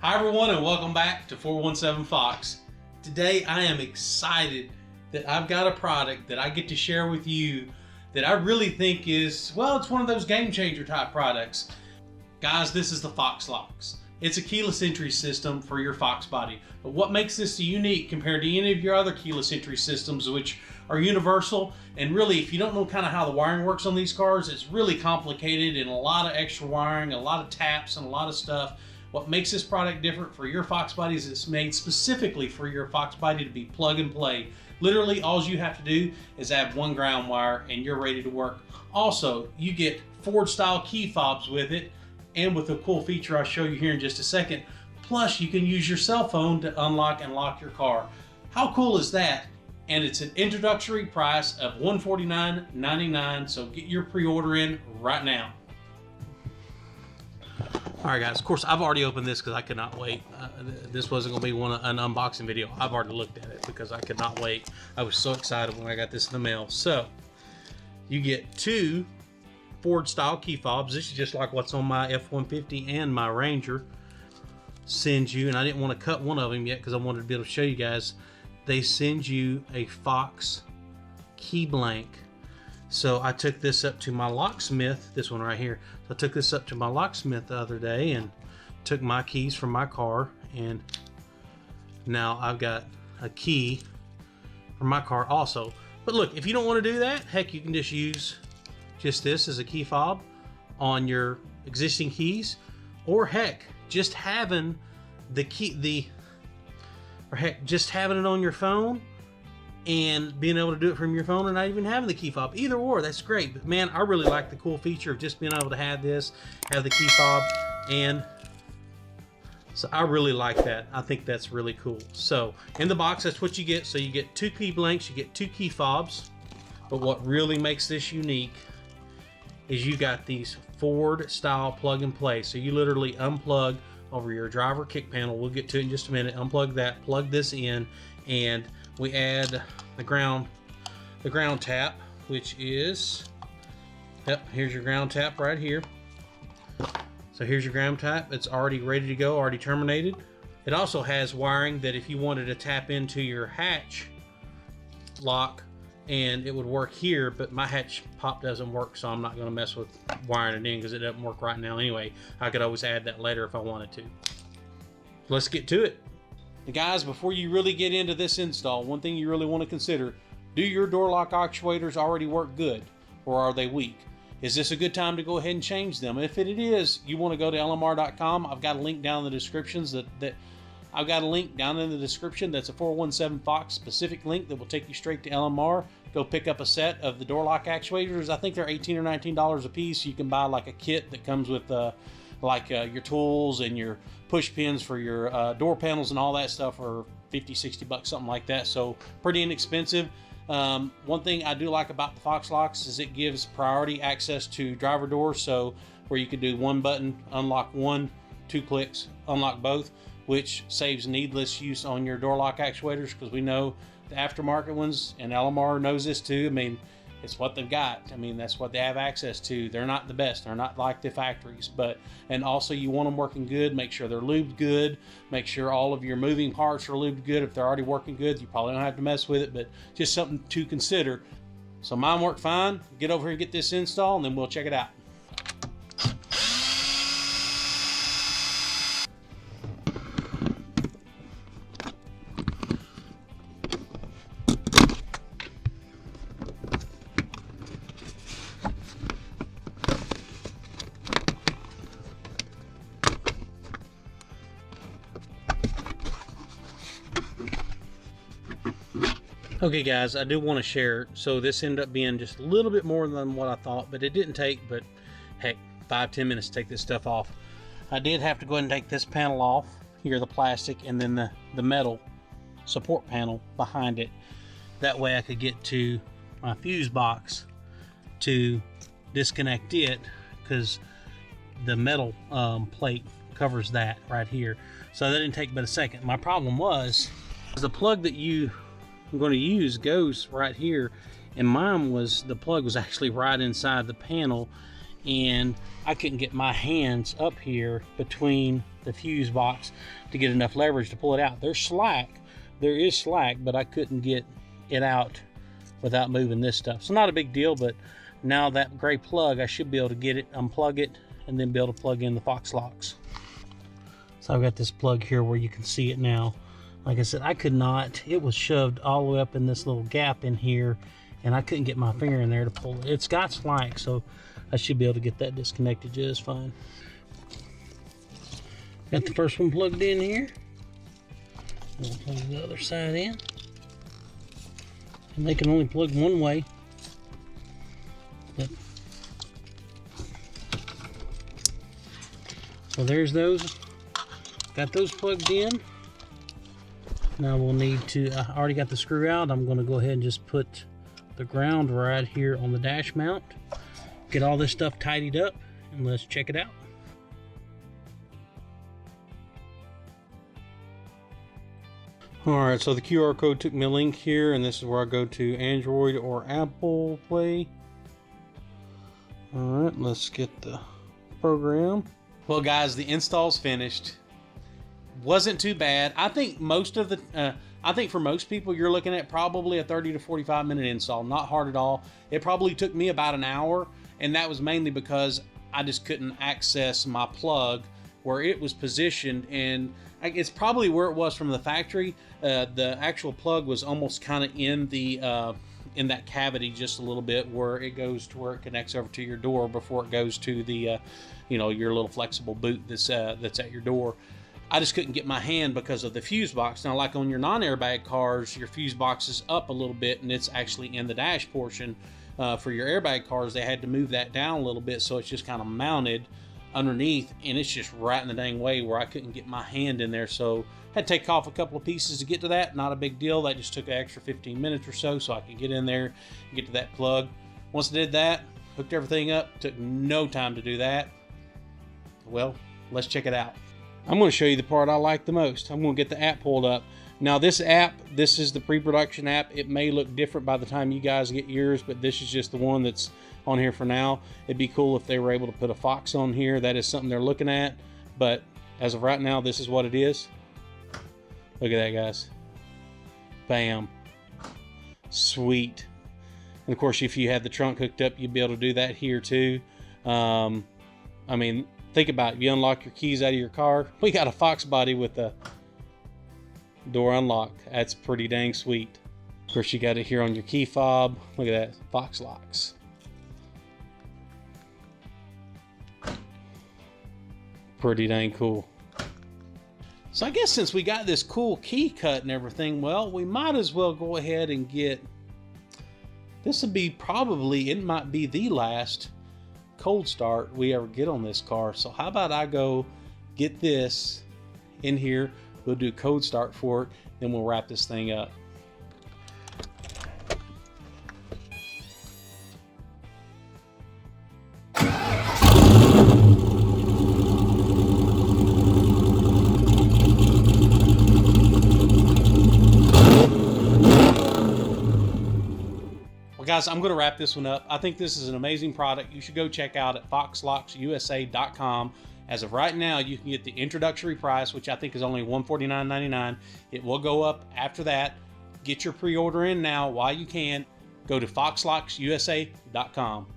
Hi everyone, and welcome back to 417 Fox. Today I am excited that I've got a product that I get to share with you that I really think is, well, it's one of those game changer type products. Guys, this is the Fox Locks. It's a keyless entry system for your Foxbody. But what makes this unique compared to any of your other keyless entry systems, which are universal, and really if you don't know kind of how the wiring works on these cars, it's really complicated and a lot of extra wiring, a lot of taps and a lot of stuff. What makes this product different for your Foxbody is it's made specifically for your Foxbody to be plug and play. Literally, all you have to do is add one ground wire and you're ready to work. Also, you get Ford style key fobs with it, and with a cool feature I'll show you here in just a second. Plus, you can use your cell phone to unlock and lock your car. How cool is that? And it's an introductory price of $149.99, so get your pre-order in right now. All right, guys, of course, I've already opened this because I could not wait. This wasn't going to be an unboxing video. I've already looked at it because I could not wait. I was so excited when I got this in the mail. So, you get two Ford style key fobs. This is just like what's on my F-150 and my Ranger. Sends you, and I didn't want to cut one of them yet because I wanted to be able to show you guys. They send you a Fox key blank. So I took this up to my locksmith, this one right here. So I took this up to my locksmith the other day and took my keys from my car, and now I've got a key for my car also. But look, if you don't want to do that, heck, you can just use just this as a key fob on your existing keys, or heck, just having the key, or heck, just having it on your phone and being able to do it from your phone and not even having the key fob. Either or, that's great. But man, I really like the cool feature of just being able to have this, have the key fob, and so I really like that. I think that's really cool. So in the box, that's what you get. So you get two key blanks, you get two key fobs. But what really makes this unique is you got these Ford style plug and play. So you literally unplug over your driver kick panel. We'll get to it in just a minute. Unplug that, plug this in, and we add the ground tap, which is, yep, here's your ground tap right here. So here's your ground tap. It's already ready to go, already terminated. It also has wiring that if you wanted to tap into your hatch lock, and it would work here, but my hatch pop doesn't work, so I'm not going to mess with wiring it in because it doesn't work right now anyway. I could always add that later if I wanted to. Let's get to it. And guys, before you really get into this install, one thing you really want to consider: do your door lock actuators already work good, or are they weak? Is this a good time to go ahead and change them? If it is, you want to go to lmr.com. I've got a link down in the descriptions I've got a link down in the description that's a 417 Fox specific link that will take you straight to LMR. Go pick up a set of the door lock actuators. I think they're $18 or $19 a piece. You can buy like a kit that comes with your tools and your push pins for your door panels and all that stuff for 50, 60 bucks, something like that. So pretty inexpensive. One thing I do like about the Fox Locks is it gives priority access to driver doors. So where you can do one button, unlock one, 2 clicks, unlock both, which saves needless use on your door lock actuators, because we know the aftermarket ones, and LMR knows this too. I mean, it's what they've got. I mean, that's what they have access to. They're not the best. They're not like the factories, and also you want them working good. Make sure they're lubed good. Make sure all of your moving parts are lubed good. If they're already working good, you probably don't have to mess with it, but just something to consider. So mine worked fine. Get over here and get this installed, and then we'll check it out. Okay guys, I do want to share, so this ended up being just a little bit more than what I thought, but it didn't take, but heck, 5-10 minutes to take this stuff off. I did have to go ahead and take this panel off, here the plastic, and then the metal support panel behind it. That way I could get to my fuse box to disconnect it, because the metal plate covers that right here. So that didn't take but a second. My problem was the plug that I'm going to use goes right here, and mine was, the plug was actually right inside the panel, and I couldn't get my hands up here between the fuse box to get enough leverage to pull it out. There's slack, there is slack, but I couldn't get it out without moving this stuff. So not a big deal, but now that gray plug, I should be able to get it, unplug it, and then be able to plug in the Fox locks. So I've got this plug here where you can see it now. Like I said, I could not, it was shoved all the way up in this little gap in here, and I couldn't get my finger in there to pull it. It's got slack, so I should be able to get that disconnected just fine. Got the first one plugged in here. We'll plug the other side in. And they can only plug one way. But, so there's those. Got those plugged in. Now we'll need to, I already got the screw out. I'm going to go ahead and just put the ground right here on the dash mount. Get all this stuff tidied up, and let's check it out. Alright, so the QR code took me a link here, and this is where I go to Android or Apple Play. Alright, let's get the program. Well guys, the install's finished. Wasn't too bad. I think most of the, I think for most people, you're looking at probably a 30 to 45 minute install. Not hard at all. It probably took me about an hour, and that was mainly because I just couldn't access my plug where it was positioned, and it's probably where it was from the factory. The actual plug was almost kind of in the in that cavity just a little bit, where it goes to where it connects over to your door before it goes to the you know, your little flexible boot that's at your door. I just couldn't get my hand because of the fuse box. Now, like on your non-airbag cars, your fuse box is up a little bit, and it's actually in the dash portion. For your airbag cars, they had to move that down a little bit, so it's just kind of mounted underneath, and it's just right in the dang way where I couldn't get my hand in there. So had to take off a couple of pieces to get to that. Not a big deal. That just took an extra 15 minutes or so I could get in there and get to that plug. Once I did that, hooked everything up. Took no time to do that. Well, let's check it out. I'm going to show you the part I like the most. I'm going to get the app pulled up. Now this app, this is the pre-production app. It may look different by the time you guys get yours, but this is just the one that's on here for now. It'd be cool if they were able to put a Fox on here. That is something they're looking at, but as of right now, this is what it is. Look at that, guys. Bam. Sweet. And of course, if you had the trunk hooked up, you'd be able to do that here too. I mean, think about it. You unlock your keys out of your car. We got a Foxbody with a door unlock. That's pretty dang sweet. Of course, you got it here on your key fob. Look at that, Fox locks. Pretty dang cool. So I guess since we got this cool key cut and everything, well, we might as well go ahead and get, this would be probably, it might be the last cold start we ever get on this car. So how about I go get this in here, we'll do cold start for it, then we'll wrap this thing up. Guys, I'm going to wrap this one up. I think this is an amazing product. You should go check out at foxlocksusa.com. As of right now, you can get the introductory price, which I think is only $149.99. It will go up after that. Get your pre-order in now while you can. Go to foxlocksusa.com.